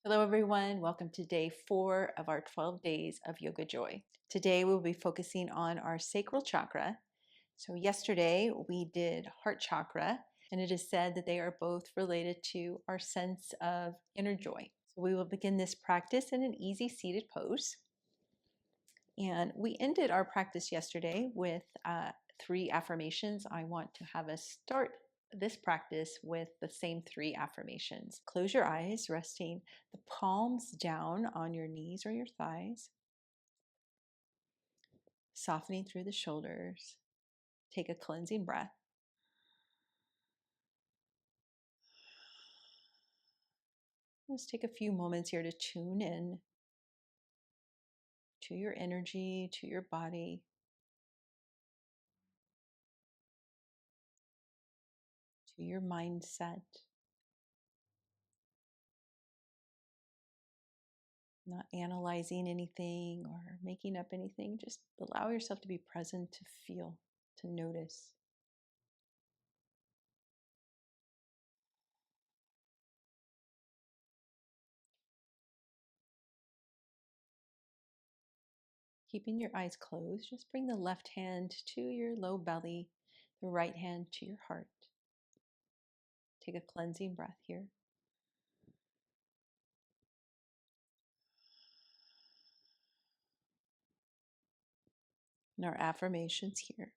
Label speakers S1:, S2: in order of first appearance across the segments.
S1: Hello everyone, welcome to day 4 of our 12 days of Yoga Joy. Today we'll be focusing on our sacral chakra. So yesterday we did heart chakra, and it is said that they are both related to our sense of inner joy. So we will begin this practice in an easy seated pose. And we ended our practice yesterday with 3 affirmations. I want to have us start this practice with the same 3 affirmations. Close your eyes, resting the palms down on your knees or your thighs, softening through the shoulders. Take a cleansing breath. Let's take a few moments here to tune in to your energy, to your body, to your mindset. Not analyzing anything or making up anything. Just allow yourself to be present, to feel, to notice. Keeping your eyes closed, just bring the left hand to your low belly, the right hand to your heart. Take a cleansing breath here. And our affirmations here.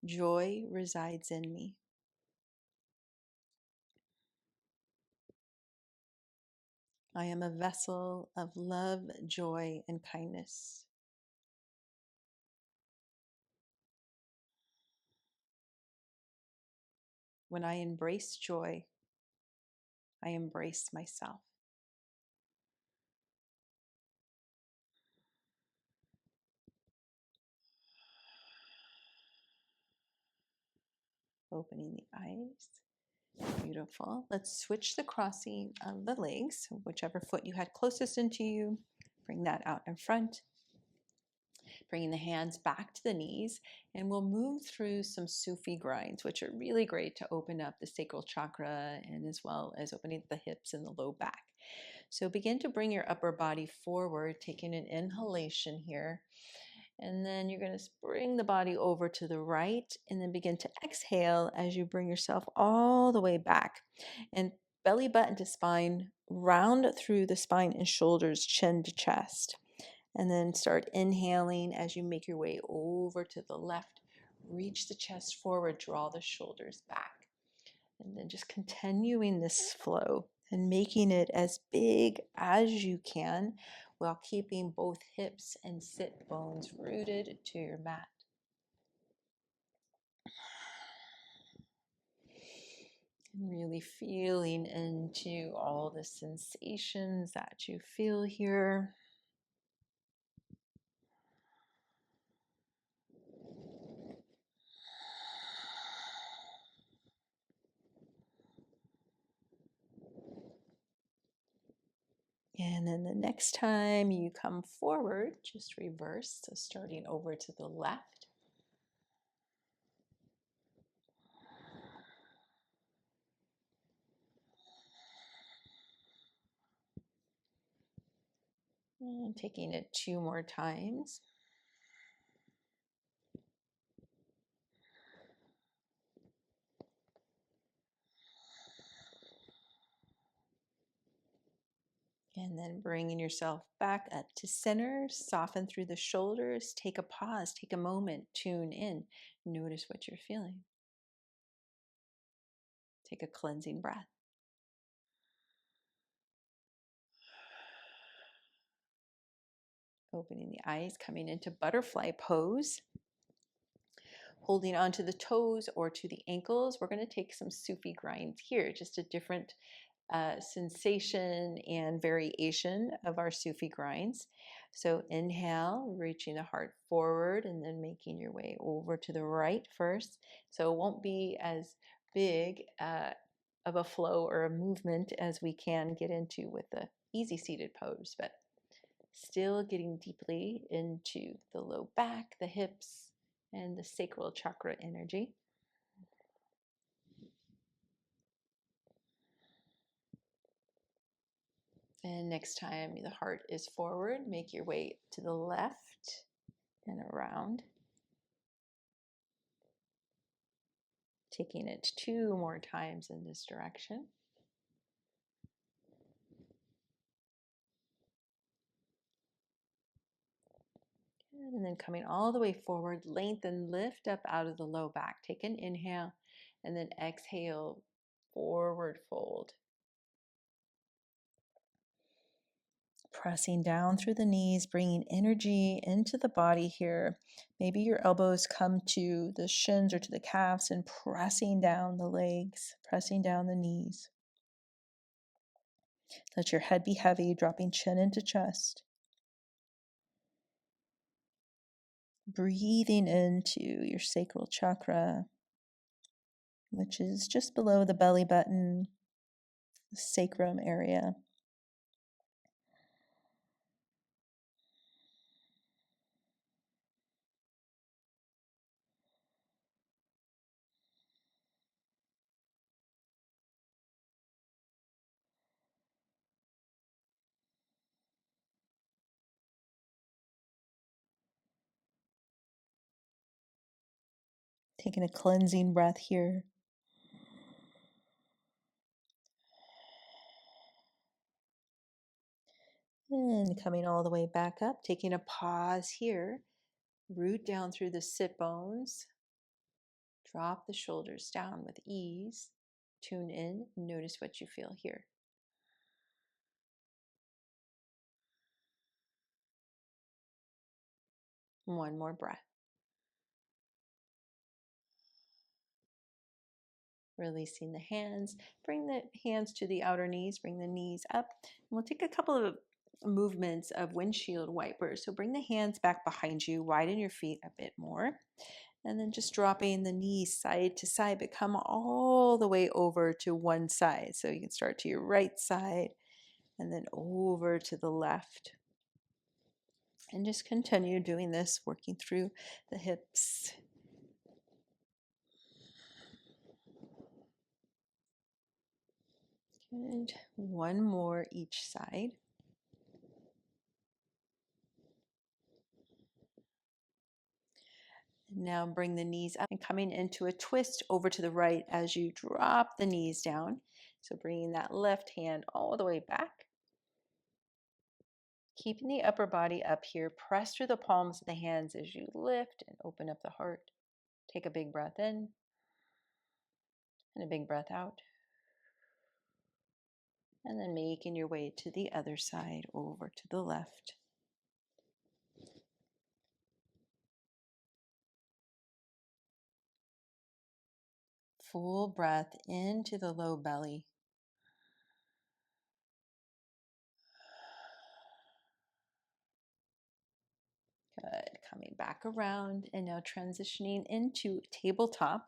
S1: Joy resides in me. I am a vessel of love, joy, and kindness. When I embrace joy, I embrace myself. Opening the eyes. Beautiful. Let's switch the crossing of the legs. Whichever foot you had closest into you, bring that out in front. Bringing the hands back to the knees, and we'll move through some Sufi grinds, which are really great to open up the sacral chakra and as well as opening the hips and the low back. So begin to bring your upper body forward, taking an inhalation here. And then you're going to bring the body over to the right and then begin to exhale as you bring yourself all the way back. And belly button to spine, round through the spine and shoulders, chin to chest. And then start inhaling as you make your way over to the left. Reach the chest forward, draw the shoulders back. And then just continuing this flow and making it as big as you can while keeping both hips and sit bones rooted to your mat. And really feeling into all the sensations that you feel here. And then the next time you come forward, just reverse. So starting over to the left. And taking it 2 more times. And then bringing yourself back up to center, soften through the shoulders, take a pause, take a moment, tune in, notice what you're feeling. Take a cleansing breath. Opening the eyes, coming into butterfly pose. Holding onto the toes or to the ankles. We're going to take some Sufi grinds here, just a different sensation and variation of our Sufi grinds. So inhale, reaching the heart forward and then making your way over to the right first. So it won't be as big of a flow or a movement as we can get into with the easy seated pose, but still getting deeply into the low back, the hips, and the sacral chakra energy. And next time the heart is forward, make your way to the left and around. Taking it 2 more times in this direction. And then coming all the way forward, lengthen, lift up out of the low back. Take an inhale and then exhale, forward fold. Pressing down through the knees, bringing energy into the body here. Maybe your elbows come to the shins or to the calves and pressing down the legs, pressing down the knees. Let your head be heavy, dropping chin into chest. Breathing into your sacral chakra, which is just below the belly button, the sacrum area. Taking a cleansing breath here. And coming all the way back up, taking a pause here. Root down through the sit bones. Drop the shoulders down with ease. Tune in, notice what you feel here. One more breath. Releasing the hands. Bring the hands to the outer knees. Bring the knees up. And we'll take a couple of movements of windshield wipers. So bring the hands back behind you. Widen your feet a bit more. And then just dropping the knees side to side, but come all the way over to one side. So you can start to your right side and then over to the left. And just continue doing this, working through the hips. Good. One more each side. Now bring the knees up and coming into a twist over to the right as you drop the knees down. So bringing that left hand all the way back. Keeping the upper body up here. Press through the palms of the hands as you lift and open up the heart. Take a big breath in and a big breath out. And then making your way to the other side over to the left. Full breath into the low belly. Good. Coming back around and now transitioning into tabletop.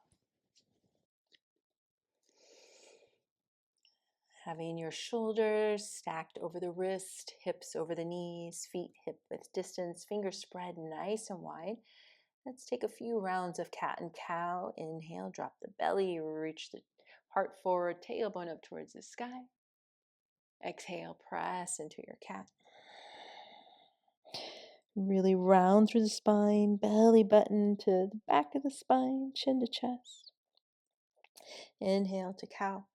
S1: Having your shoulders stacked over the wrist, hips over the knees, feet hip width distance, fingers spread nice and wide. Let's take a few rounds of cat and cow. Inhale, drop the belly, reach the heart forward, tailbone up towards the sky. Exhale, press into your cat. Really round through the spine, belly button to the back of the spine, chin to chest. Inhale to cow.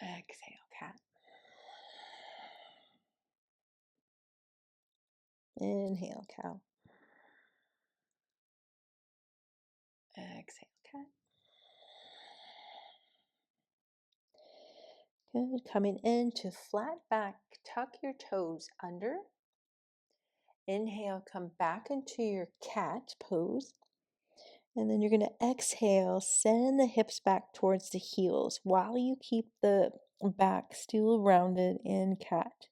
S1: Exhale, cat. Inhale, cow. Exhale, cat. Good. Coming into flat back, tuck your toes under. Inhale, come back into your cat pose. And then you're going to exhale, send the hips back towards the heels while you keep the back still rounded in cat.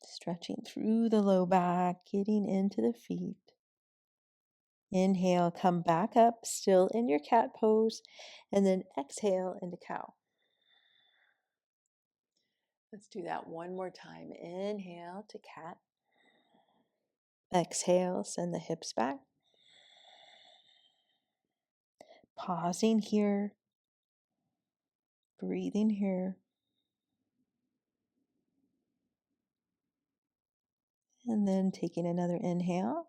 S1: Stretching through the low back, getting into the feet. Inhale, come back up, still in your cat pose, and then exhale into cow. Let's do that one more time. Inhale to cat. Exhale, send the hips back. Pausing here. Breathing here. And then taking another inhale.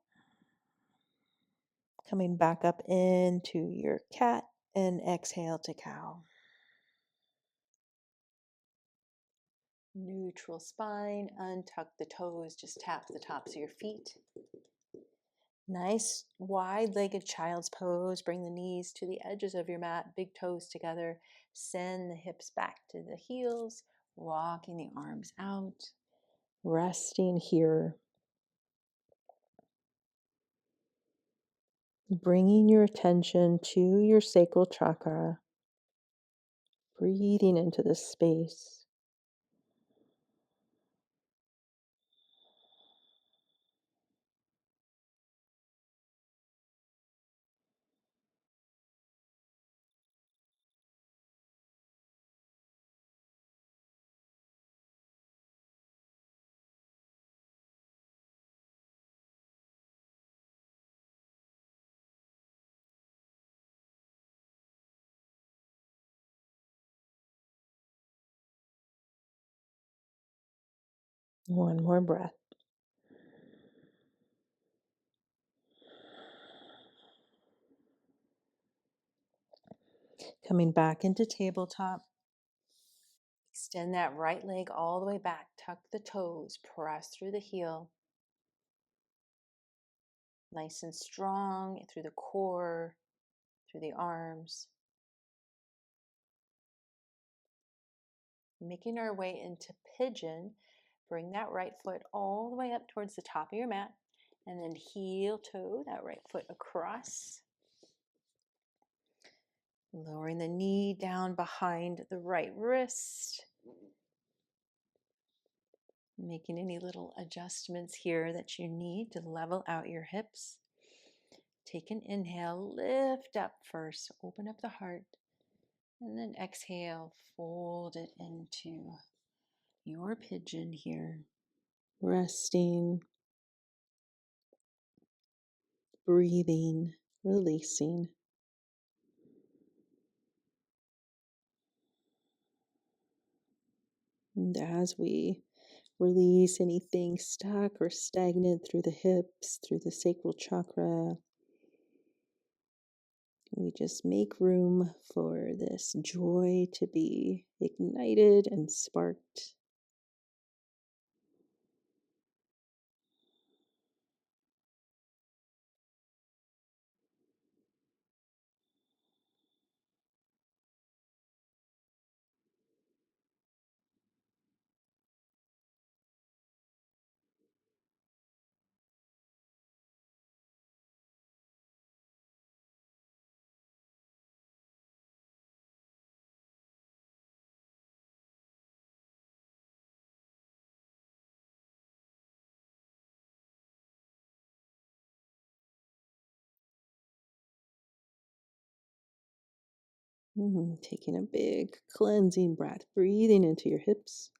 S1: Coming back up into your cat and exhale to cow. Neutral spine, untuck the toes, just tap the tops of your feet. Nice wide-legged child's pose. Bring the knees to the edges of your mat, big toes together. Send the hips back to the heels, walking the arms out. Resting here. Bringing your attention to your sacral chakra. Breathing into this space. One more breath. Coming back into tabletop. Extend that right leg all the way back. Tuck the toes. Press through the heel. Nice and strong through the core, through the arms. Making our way into pigeon. Bring that right foot all the way up towards the top of your mat. And then heel toe that right foot across. Lowering the knee down behind the right wrist. Making any little adjustments here that you need to level out your hips. Take an inhale, lift up first, open up the heart, and then exhale, fold it into your pigeon here. Resting, breathing, releasing. And as we release anything stuck or stagnant through the hips, through the sacral chakra, we just make room for this joy to be ignited and sparked. Taking a big cleansing breath, breathing into your hips.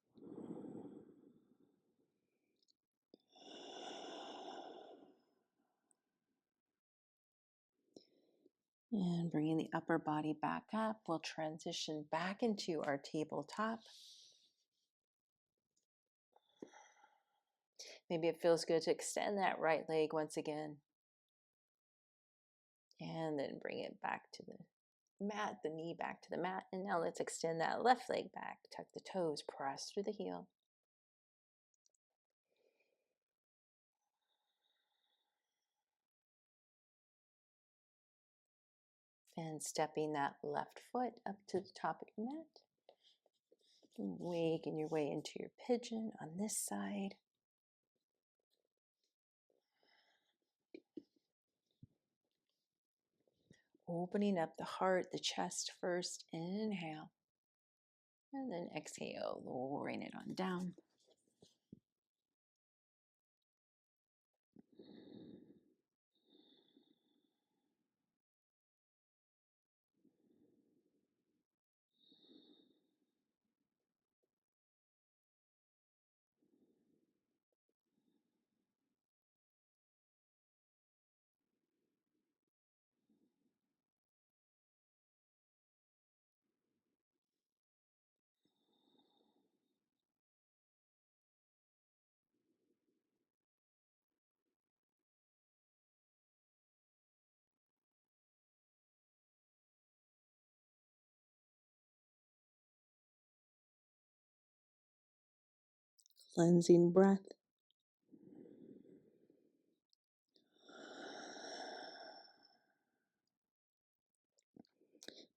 S1: And bringing the upper body back up, we'll transition back into our tabletop. Maybe it feels good to extend that right leg once again. And then bring it back to the mat, the knee back to the mat. And now let's extend that left leg back. Tuck the toes, press through the heel. And stepping that left foot up to the top of your mat. Waking your way into your pigeon on this side. Opening up the heart, the chest first. Inhale. And then exhale, lowering it on down. Cleansing breath.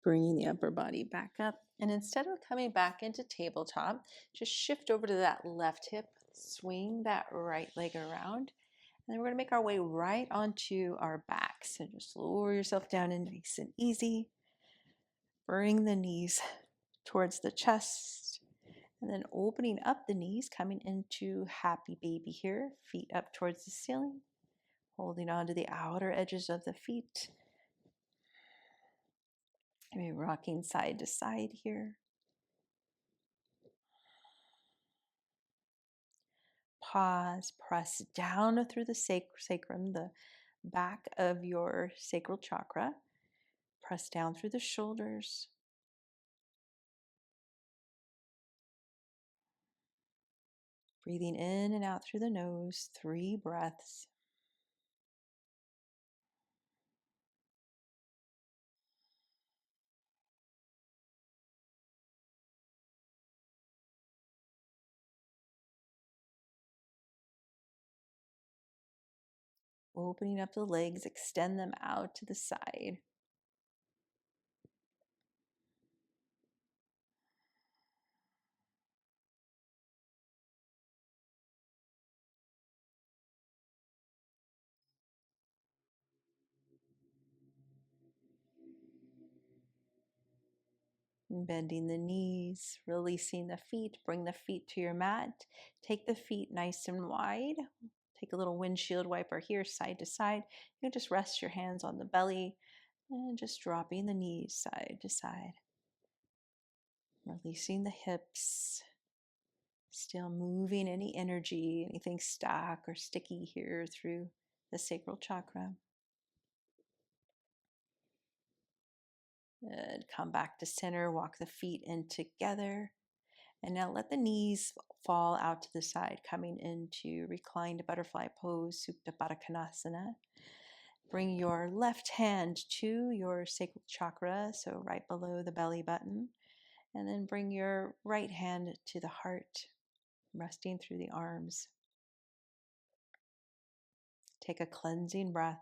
S1: Bringing the upper body back up. And instead of coming back into tabletop, just shift over to that left hip, swing that right leg around. And then we're going to make our way right onto our back. So just lower yourself down and nice and easy. Bring the knees towards the chest. And then opening up the knees, coming into happy baby here. Feet up towards the ceiling. Holding on to the outer edges of the feet. Maybe rocking side to side here. Pause, press down through the sacrum, the back of your sacral chakra. Press down through the shoulders. Breathing in and out through the nose, 3 breaths. Opening up the legs, extend them out to the side. Bending the knees, releasing the feet, bring the feet to your mat. Take the feet nice and wide. Take a little windshield wiper here, side to side. You can just rest your hands on the belly and just dropping the knees side to side. Releasing the hips. Still moving any energy, anything stuck or sticky here through the sacral chakra. Good. Come back to center, walk the feet in together. And now let the knees fall out to the side, coming into reclined butterfly pose, Supta Baddha Konasana. Bring your left hand to your sacral chakra, so right below the belly button. And then bring your right hand to the heart, resting through the arms. Take a cleansing breath.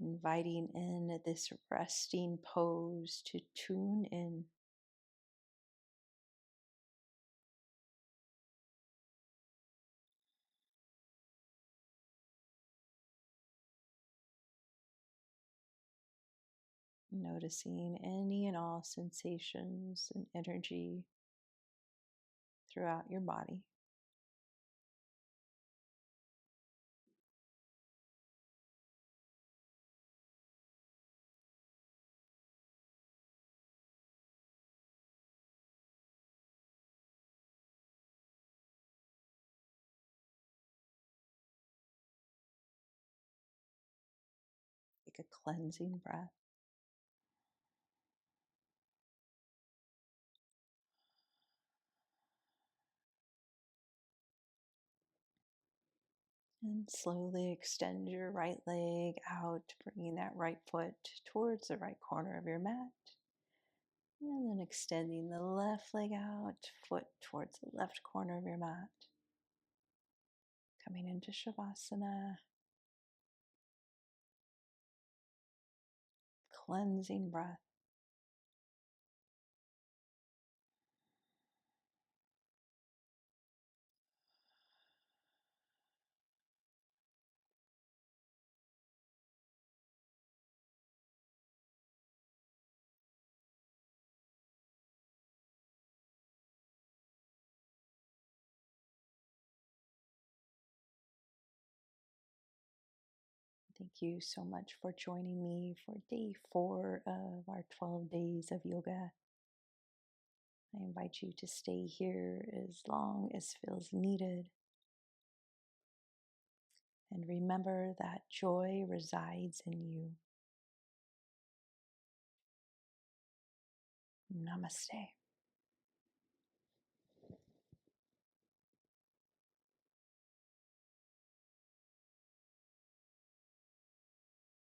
S1: Inviting in this resting pose to tune in. Noticing any and all sensations and energy throughout your body. Take a cleansing breath. And slowly extend your right leg out, bringing that right foot towards the right corner of your mat. And then extending the left leg out, foot towards the left corner of your mat. Coming into Shavasana. Cleansing breath. Thank you so much for joining me for day 4 of our 12 days of yoga. I invite you to stay here as long as feels needed. And remember that joy resides in you. Namaste.